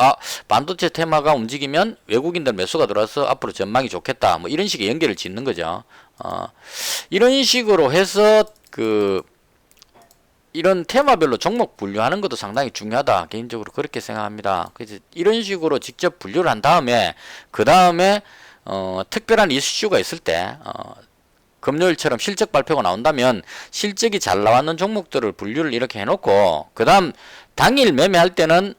반도체 테마가 움직이면 외국인들 매수가 들어와서 앞으로 전망이 좋겠다 뭐 이런 식의 연결을 짓는 거죠. 이런 식으로 해서 이런 테마별로 종목 분류하는 것도 상당히 중요하다 개인적으로 그렇게 생각합니다. 그래서 이런 식으로 직접 분류를 한 다음에 그 다음에 특별한 이슈가 있을 때 금요일처럼 실적 발표가 나온다면 실적이 잘 나왔는 종목들을 분류를 이렇게 해놓고 그 다음 당일 매매할 때는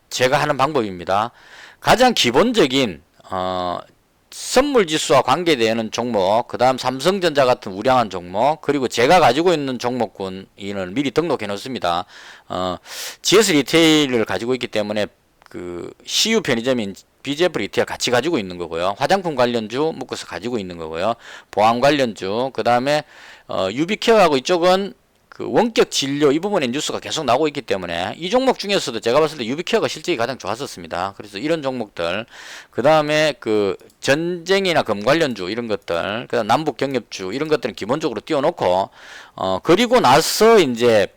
제가 하는 방법입니다. 가장 기본적인 선물지수와 관계되는 종목 그 다음 삼성전자 같은 우량한 종목 그리고 제가 가지고 있는 종목군을 미리 등록해 놓습니다. GS 리테일을 가지고 있기 때문에 그 CU 편의점인 BGF 리테일 같이 가지고 있는 거고요. 화장품 관련주 묶어서 가지고 있는 거고요. 보안 관련주 그 다음에 유비케어하고 이쪽은 그 원격 진료 이 부분에 뉴스가 계속 나오고 있기 때문에 이 종목 중에서도 제가 봤을 때 유비케어가 실적이 가장 좋았었습니다. 그래서 이런 종목들 그 다음에 그 전쟁이나 금 관련주 이런 것들 그 다음 남북 경협주 이런 것들은 기본적으로 띄워놓고 그리고 나서 이제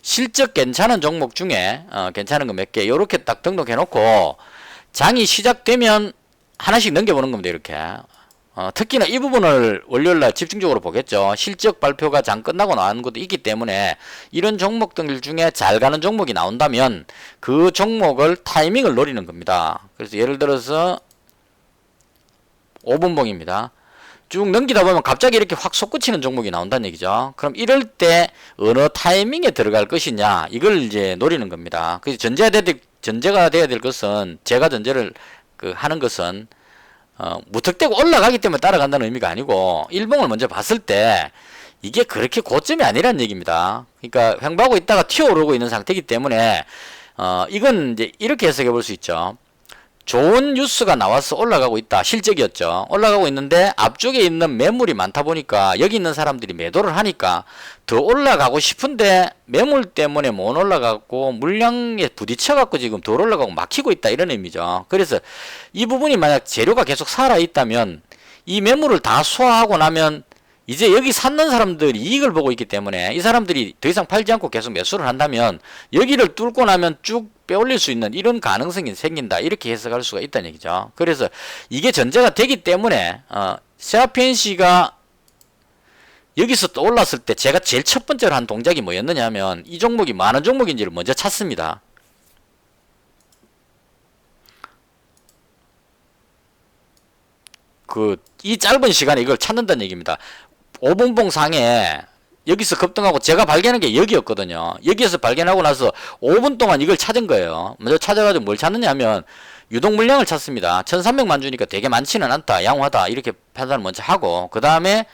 실적 괜찮은 종목 중에 괜찮은 거 몇 개 요렇게 딱 등록해 놓고 장이 시작되면 하나씩 넘겨보는 겁니다. 이렇게 특히나 이 부분을 월요일날 집중적으로 보겠죠. 실적 발표가 장 끝나고 나오는 것도 있기 때문에 이런 종목들 중에 잘 가는 종목이 나온다면 그 종목을 타이밍을 노리는 겁니다. 그래서 예를 들어서 5분봉입니다. 쭉 넘기다 보면 갑자기 이렇게 확 솟구치는 종목이 나온다는 얘기죠. 그럼 이럴 때 어느 타이밍에 들어갈 것이냐 이걸 이제 노리는 겁니다. 그래서 전제가 돼야 될 것은 제가 전제를 하는 것은 무턱대고 올라가기 때문에 따라간다는 의미가 아니고 일봉을 먼저 봤을 때 이게 그렇게 고점이 아니라는 얘기입니다. 그러니까 횡보하고 있다가 튀어오르고 있는 상태이기 때문에 이건 이제 이렇게 해석해 볼 수 있죠. 좋은 뉴스가 나와서 올라가고 있다. 실적이었죠. 올라가고 있는데 앞쪽에 있는 매물이 많다 보니까 여기 있는 사람들이 매도를 하니까 더 올라가고 싶은데 매물 때문에 못 올라가고 물량에 부딪혀갖고 지금 더 올라가고 막히고 있다 이런 의미죠. 그래서 이 부분이 만약 재료가 계속 살아있다면 이 매물을 다 소화하고 나면 이제 여기 샀는 사람들이 이익을 보고 있기 때문에 이 사람들이 더 이상 팔지 않고 계속 매수를 한다면 여기를 뚫고 나면 쭉 빼올릴 수 있는 이런 가능성이 생긴다 이렇게 해석할 수가 있다는 얘기죠. 그래서 이게 전제가 되기 때문에 세아펜시가 여기서 또 올랐을 때 제가 제일 첫 번째로 한 동작이 뭐였느냐 하면 이 종목이 많은 종목인지를 먼저 찾습니다. 이 짧은 시간에 이걸 찾는다는 얘기입니다. 5분봉 상에 여기서 급등하고 제가 발견한 게 여기였거든요. 여기에서 발견하고 나서 5분 동안 이걸 찾은 거예요. 먼저 찾아가지고 뭘 찾느냐 하면 유동 물량을 찾습니다. 1300만 주니까 되게 많지는 않다, 양호하다, 이렇게 판단을 먼저 하고, 그 다음에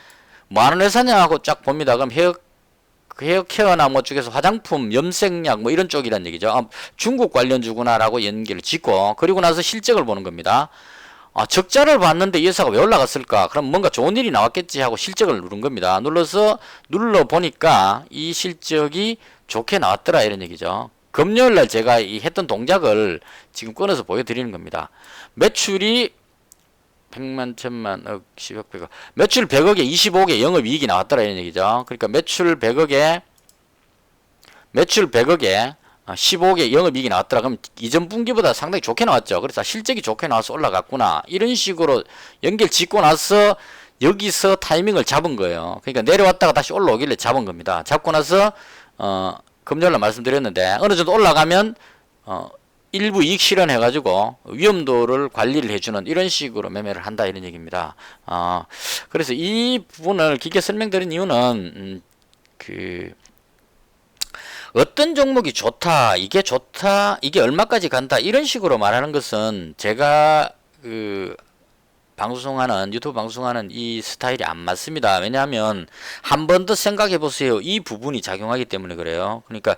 뭐 하는 회사냐 하고 쫙 봅니다. 그럼 헤어 케어나 뭐 쪽에서 화장품, 염색약 뭐 이런 쪽이란 얘기죠. 아, 중국 관련주구나라고 연결을 짓고, 그리고 나서 실적을 보는 겁니다. 아, 적자를 봤는데 이 회사가 왜 올라갔을까? 그럼 뭔가 좋은 일이 나왔겠지 하고 실적을 누른 겁니다. 눌러보니까 이 실적이 좋게 나왔더라, 이런 얘기죠. 금요일날 제가 이 했던 동작을 지금 꺼내서 보여드리는 겁니다. 매출이 100만, 1000만, 억, 10억, 100억. 매출 100억에 25억에 영업이익이 나왔더라, 이런 얘기죠. 그러니까 매출 100억에 15억에 영업이익이 나왔더라. 그럼 이전 분기보다 상당히 좋게 나왔죠. 그래서 실적이 좋게 나와서 올라갔구나, 이런 식으로 연결 짓고 나서 여기서 타이밍을 잡은 거예요. 그러니까 내려왔다가 다시 올라오길래 잡은 겁니다. 잡고 나서 금요일날 말씀드렸는데 어느 정도 올라가면 일부 이익 실현해 가지고 위험도를 관리를 해주는 이런 식으로 매매를 한다, 이런 얘기입니다. 그래서 이 부분을 길게 설명드린 이유는 어떤 종목이 좋다, 이게 얼마까지 간다, 이런 식으로 말하는 것은 제가 유튜브 방송하는 이 스타일이 안 맞습니다. 왜냐하면 한 번 더 생각해 보세요. 이 부분이 작용하기 때문에 그래요. 그러니까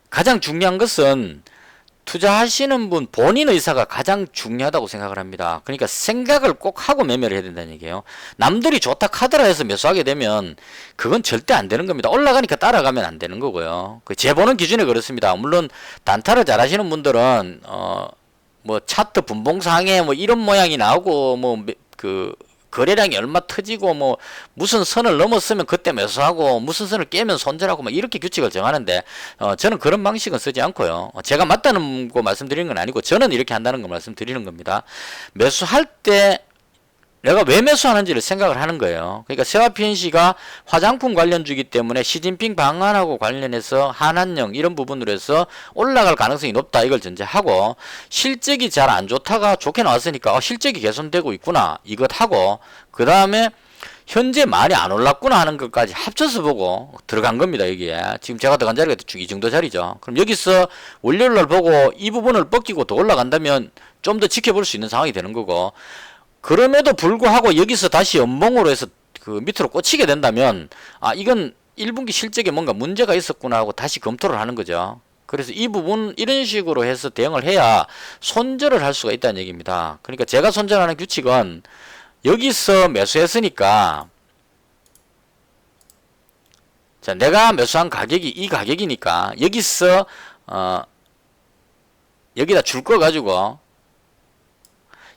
가장 중요한 것은 투자하시는 분 본인 의사가 가장 중요하다고 생각을 합니다. 그러니까 생각을 꼭 하고 매매를 해야 된다는 얘기예요. 남들이 좋다 카더라 해서 매수하게 되면 그건 절대 안 되는 겁니다. 올라가니까 따라가면 안 되는 거고요. 제 보는 기준에 그렇습니다. 물론 단타를 잘 하시는 분들은 뭐 차트 분봉상에 뭐 이런 모양이 나오고 뭐 거래량이 얼마 터지고 뭐 무슨 선을 넘었으면 그때 매수하고 무슨 선을 깨면 손절하고 뭐 이렇게 규칙을 정하는데 저는 그런 방식은 쓰지 않고요. 제가 맞다는 거 말씀드리는 건 아니고 저는 이렇게 한다는 거 말씀드리는 겁니다. 매수할 때 내가 왜 매수하는지를 생각을 하는 거예요. 그러니까 세화PNC가 화장품 관련주이기 때문에 시진핑 방한하고 관련해서 한한령 이런 부분으로 해서 올라갈 가능성이 높다, 이걸 전제하고, 실적이 잘 안 좋다가 좋게 나왔으니까 실적이 개선되고 있구나, 이것하고, 그 다음에 현재 많이 안 올랐구나 하는 것까지 합쳐서 보고 들어간 겁니다. 여기에 지금 제가 들어간 자리가 대충 이 정도 자리죠. 그럼 여기서 월요일날 보고 이 부분을 벗기고 더 올라간다면 좀 더 지켜볼 수 있는 상황이 되는 거고, 그럼에도 불구하고 여기서 다시 연봉으로 해서 밑으로 꽂히게 된다면 이건 1분기 실적에 뭔가 문제가 있었구나 하고 다시 검토를 하는 거죠. 그래서 이 부분 이런 식으로 해서 대응을 해야 손절을 할 수가 있다는 얘기입니다. 그러니까 제가 손절하는 규칙은 여기서 매수했으니까, 자, 내가 매수한 가격이 이 가격이니까 여기서 여기다 줄 거 가지고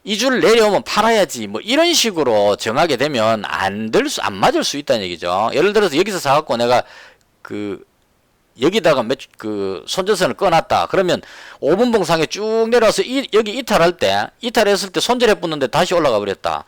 이 줄 내려오면 팔아야지 뭐 이런 식으로 정하게 되면 안 맞을 수 있다는 얘기죠. 예를 들어서 여기서 사갖고 내가 여기다가 손절선을 꺼놨다. 그러면 5분봉 상에 쭉 내려와서 여기 이탈했을 때 손절해 붙는데 다시 올라가 버렸다.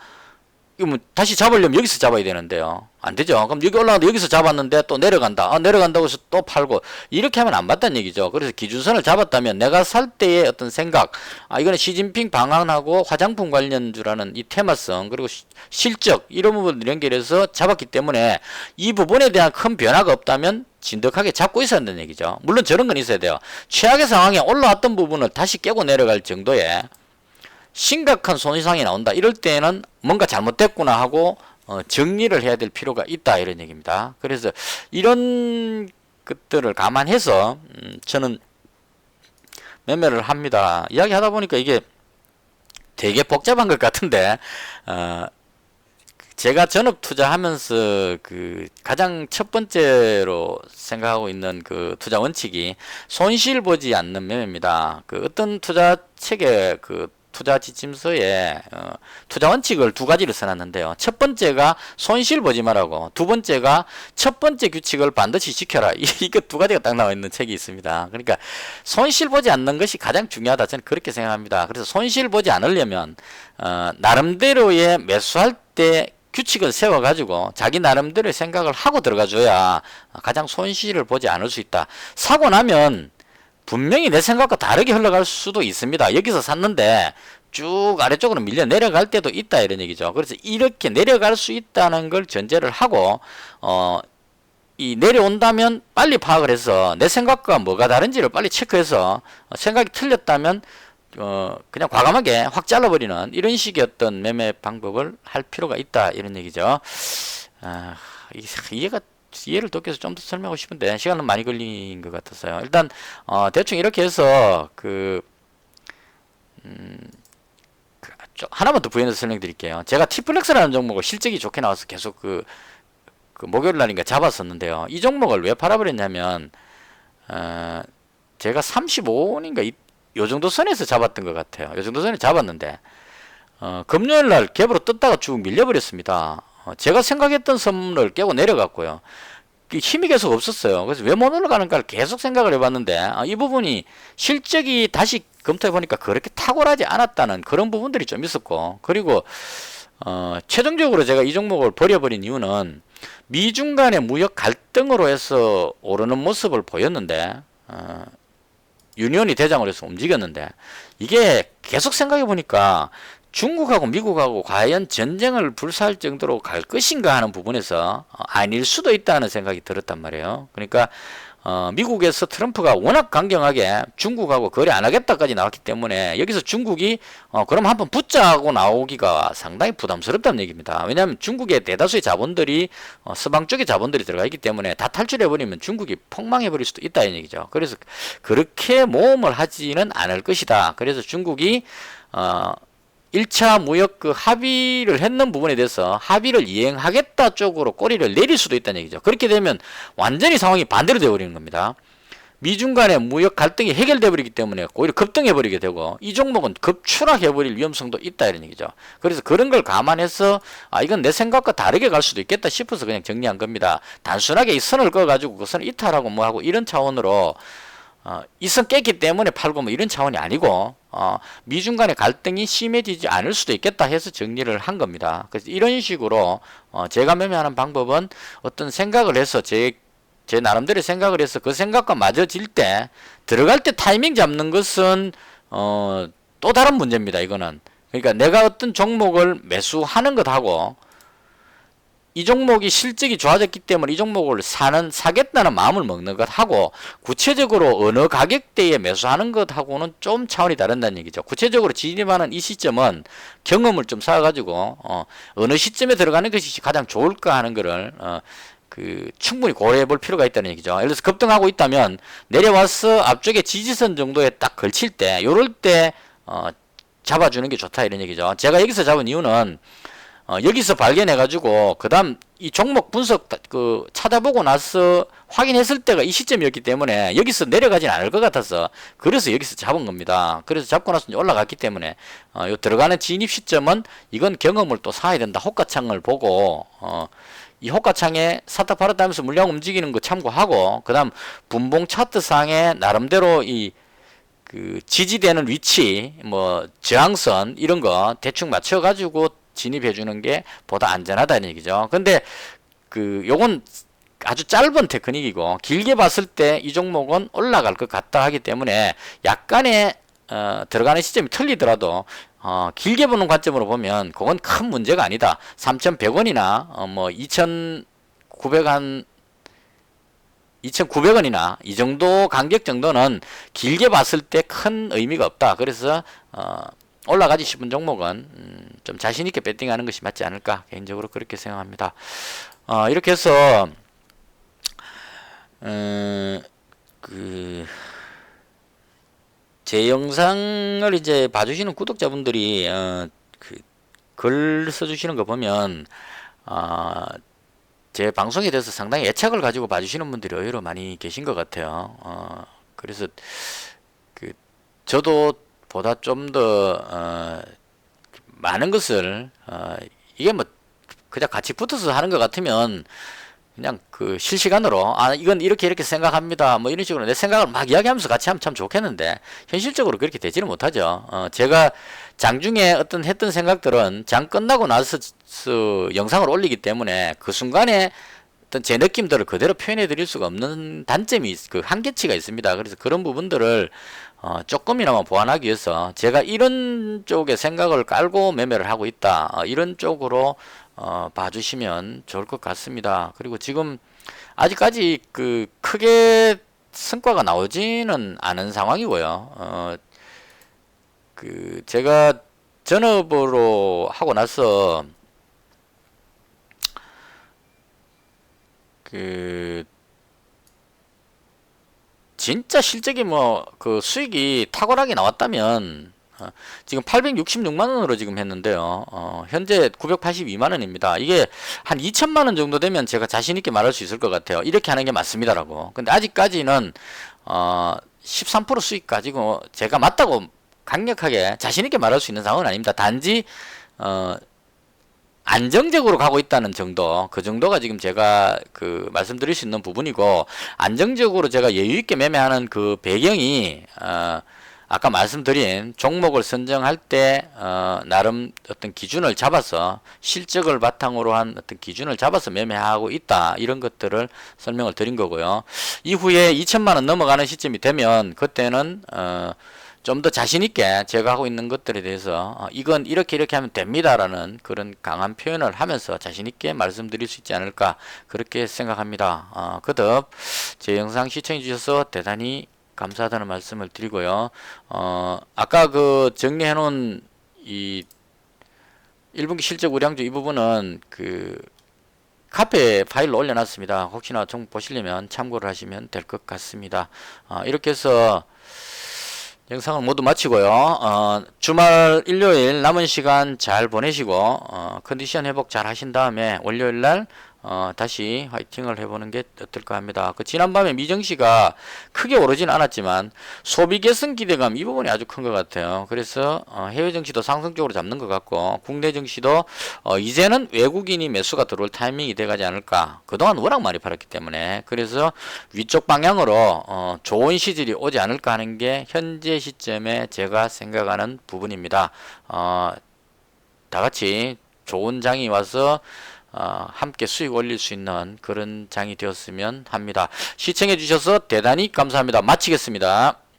이거 뭐 다시 잡으려면 여기서 잡아야 되는데요. 안 되죠. 그럼 여기 올라가는데 여기서 잡았는데 또 내려간다. 내려간다고 해서 또 팔고, 이렇게 하면 안 맞다는 얘기죠. 그래서 기준선을 잡았다면 내가 살 때의 어떤 생각, 이거는 시진핑 방한하고 화장품 관련주라는 이 테마성, 그리고 실적, 이런 부분을 연결해서 잡았기 때문에 이 부분에 대한 큰 변화가 없다면 진득하게 잡고 있어야 한다는 얘기죠. 물론 저런 건 있어야 돼요. 최악의 상황에 올라왔던 부분을 다시 깨고 내려갈 정도의 심각한 손해상이 나온다. 이럴 때는 뭔가 잘못됐구나 하고 정리를 해야 될 필요가 있다, 이런 얘기입니다. 그래서 이런 것들을 감안해서 저는 매매를 합니다. 이야기하다 보니까 이게 되게 복잡한 것 같은데 제가 전업 투자하면서 가장 첫 번째로 생각하고 있는 투자 원칙이 손실 보지 않는 매매입니다. 어떤 투자 책에 투자 지침서에 투자 원칙을 두 가지를 써놨는데요. 첫 번째가 손실 보지 말라고, 두 번째가 첫 번째 규칙을 반드시 지켜라. 이거 두 가지가 딱 나와 있는 책이 있습니다. 그러니까 손실 보지 않는 것이 가장 중요하다, 저는 그렇게 생각합니다. 그래서 손실 보지 않으려면 나름대로의 매수할 때 규칙을 세워가지고 자기 나름대로의 생각을 하고 들어가줘야 가장 손실을 보지 않을 수 있다. 사고 나면 분명히 내 생각과 다르게 흘러갈 수도 있습니다. 여기서 샀는데 쭉 아래쪽으로 밀려 내려갈 때도 있다 이런 얘기죠. 그래서 이렇게 내려갈 수 있다는 걸 전제를 하고 이 내려온다면 빨리 파악을 해서 내 생각과 뭐가 다른지를 빨리 체크해서 생각이 틀렸다면 그냥 과감하게 확 잘라버리는 이런 식의 어떤 매매 방법을 할 필요가 있다 이런 얘기죠. 이해를 돕기 위해서 좀 더 설명하고 싶은데 시간은 많이 걸린 것 같았어요. 일단 대충 이렇게 해서 하나만 더 부연해서 설명드릴게요. 제가 티플렉스라는 종목을 실적이 좋게 나와서 계속 그 목요일 날인가 잡았었는데요. 이 종목을 왜 팔아버렸냐면 제가 35원인가 요 정도 선에서 잡았던 것 같아요. 요 정도 선에 잡았는데 금요일 날 갭으로 떴다가 쭉 밀려버렸습니다. 제가 생각했던 선을 깨고 내려갔고요. 힘이 계속 없었어요. 그래서 왜 못 올라가는가를 계속 생각을 해봤는데 이 부분이 실적이 다시 검토해보니까 그렇게 탁월하지 않았다는 그런 부분들이 좀 있었고, 그리고 최종적으로 제가 이 종목을 버려버린 이유는 미중 간의 무역 갈등으로 해서 오르는 모습을 보였는데 유니온이 대장으로 해서 움직였는데 이게 계속 생각해보니까 중국하고 미국하고 과연 전쟁을 불사할 정도로 갈 것인가 하는 부분에서 아닐 수도 있다는 생각이 들었단 말이에요. 그러니까 미국에서 트럼프가 워낙 강경하게 중국하고 거래 안 하겠다까지 나왔기 때문에 여기서 중국이 그럼 한번 붙자고 나오기가 상당히 부담스럽다는 얘기입니다. 왜냐하면 중국의 대다수의 자본들이 서방 쪽의 자본들이 들어가 있기 때문에 다 탈출해버리면 중국이 폭망해버릴 수도 있다 이 얘기죠. 그래서 그렇게 모험을 하지는 않을 것이다. 그래서 중국이 1차 무역 합의를 했는 부분에 대해서 합의를 이행하겠다 쪽으로 꼬리를 내릴 수도 있다는 얘기죠. 그렇게 되면 완전히 상황이 반대로 되어버리는 겁니다. 미중 간의 무역 갈등이 해결돼 버리기 때문에 오히려 급등해 버리게 되고 이 종목은 급추락해 버릴 위험성도 있다 이런 얘기죠. 그래서 그런 걸 감안해서 이건 내 생각과 다르게 갈 수도 있겠다 싶어서 그냥 정리한 겁니다. 단순하게 이 선을 그어 가지고 그 선을 이탈하고 뭐 하고 이런 차원으로 이 선 깼기 때문에 팔고 뭐 이런 차원이 아니고 미중 간의 갈등이 심해지지 않을 수도 있겠다 해서 정리를 한 겁니다. 그래서 이런 식으로 제가 매매하는 방법은 어떤 생각을 해서 제 나름대로 생각을 해서 그 생각과 맞아질 때 들어갈 때 타이밍 잡는 것은 또 다른 문제입니다. 이거는 그러니까 내가 어떤 종목을 매수하는 것하고 이 종목이 실적이 좋아졌기 때문에 이 종목을 사겠다는 마음을 먹는 것하고 구체적으로 어느 가격대에 매수하는 것하고는 좀 차원이 다른다는 얘기죠. 구체적으로 진입하는 이 시점은 경험을 좀 쌓아가지고 어느 시점에 들어가는 것이 가장 좋을까 하는 거를 충분히 고려해 볼 필요가 있다는 얘기죠. 예를 들어서 급등하고 있다면 내려와서 앞쪽에 지지선 정도에 딱 걸칠 때 요럴 때 잡아주는 게 좋다 이런 얘기죠. 제가 여기서 잡은 이유는 여기서 발견해 가지고 그 다음 이 종목 분석 찾아보고 나서 확인했을 때가 이 시점이었기 때문에 여기서 내려가진 않을 것 같아서 그래서 여기서 잡은 겁니다. 그래서 잡고 나서 올라갔기 때문에 요 들어가는 진입 시점은 이건 경험을 또 쌓아야 된다. 호가창을 보고 이 호가창에 샀다 팔았다 하면서 물량 움직이는 거 참고하고 그 다음 분봉 차트상에 나름대로 지지되는 위치 뭐 저항선 이런 거 대충 맞춰 가지고 진입해 주는 게 보다 안전하다는 얘기죠. 근데 요건 아주 짧은 테크닉이고 길게 봤을 때 이 종목은 올라갈 것 같다 하기 때문에 약간의 들어가는 시점이 틀리더라도 길게 보는 관점으로 보면 그건 큰 문제가 아니다. 3,100원이나 뭐 2,900원이나 이 정도 간격 정도는 길게 봤을 때 큰 의미가 없다. 그래서 올라가지 싶은 종목은 좀 자신있게 배팅하는 것이 맞지 않을까 개인적으로 그렇게 생각합니다. 이렇게 해서 제 영상을 이제 봐주시는 구독자분들이 글 써주시는 거 보면 제 방송에 대해서 상당히 애착을 가지고 봐주시는 분들이 의외로 많이 계신 것 같아요. 그래서 저도 보다 좀 더 많은 것을 이게 뭐 그냥 같이 붙어서 하는 것 같으면 그냥 실시간으로 이건 이렇게 생각합니다 뭐 이런 식으로 내 생각을 막 이야기하면서 같이 하면 참 좋겠는데 현실적으로 그렇게 되지는 못하죠. 제가 장중에 했던 생각들은 장 끝나고 나서 영상을 올리기 때문에 그 순간에 어떤 제 느낌들을 그대로 표현해 드릴 수가 없는 단점이 한계치가 있습니다. 그래서 그런 부분들을 조금이나마 보완하기 위해서 제가 이런 쪽에 생각을 깔고 매매를 하고 있다. 이런 쪽으로 봐주시면 좋을 것 같습니다. 그리고 지금 아직까지 그 크게 성과가 나오지는 않은 상황이고요. 그 제가 전업으로 하고 나서 그 진짜 실적이 뭐 그 수익이 탁월하게 나왔다면 지금 866만 원으로 지금 했는데요. 현재 982만 원입니다. 이게 한 2천만 원 정도 되면 제가 자신 있게 말할 수 있을 것 같아요. 이렇게 하는 게 맞습니다라고. 근데 아직까지는 13% 수익 가지고 제가 맞다고 강력하게 자신 있게 말할 수 있는 상황은 아닙니다. 단지 안정적으로 가고 있다는 정도, 그 정도가 지금 제가 그 말씀드릴 수 있는 부분이고, 안정적으로 제가 여유 있게 매매하는 그 배경이 아까 말씀드린 종목을 선정할 때 나름 어떤 기준을 잡아서 실적을 바탕으로 한 어떤 기준을 잡아서 매매하고 있다, 이런 것들을 설명을 드린 거고요. 이후에 2천만 원 넘어가는 시점이 되면 그때는 좀 더 자신있게 제가 하고 있는 것들에 대해서 이건 이렇게 하면 됩니다라는 그런 강한 표현을 하면서 자신있게 말씀드릴 수 있지 않을까, 그렇게 생각합니다. 거듭 제 영상 시청해 주셔서 대단히 감사하다는 말씀을 드리고요. 아까 그 정리해 놓은 이 1분기 실적 우량주 이 부분은 그 카페 파일로 올려놨습니다. 혹시나 좀 보시려면 참고를 하시면 될 것 같습니다. 이렇게 해서 영상을 모두 마치고요. 주말 일요일 남은 시간 잘 보내시고 컨디션 회복 잘 하신 다음에 월요일날 다시 화이팅을 해보는 게 어떨까 합니다. 그 지난밤에 미정시가 크게 오르진 않았지만 소비 개선 기대감, 이 부분이 아주 큰 것 같아요. 그래서 해외 증시도 상승적으로 잡는 것 같고, 국내 증시도 이제는 외국인이 매수가 들어올 타이밍이 돼가지 않을까. 그동안 워낙 많이 팔았기 때문에, 그래서 위쪽 방향으로 좋은 시즌이 오지 않을까 하는 게 현재 시점에 제가 생각하는 부분입니다. 다같이 좋은 장이 와서 함께 수익 올릴 수 있는 그런 장이 되었으면 합니다. 시청해 주셔서 대단히 감사합니다. 마치겠습니다.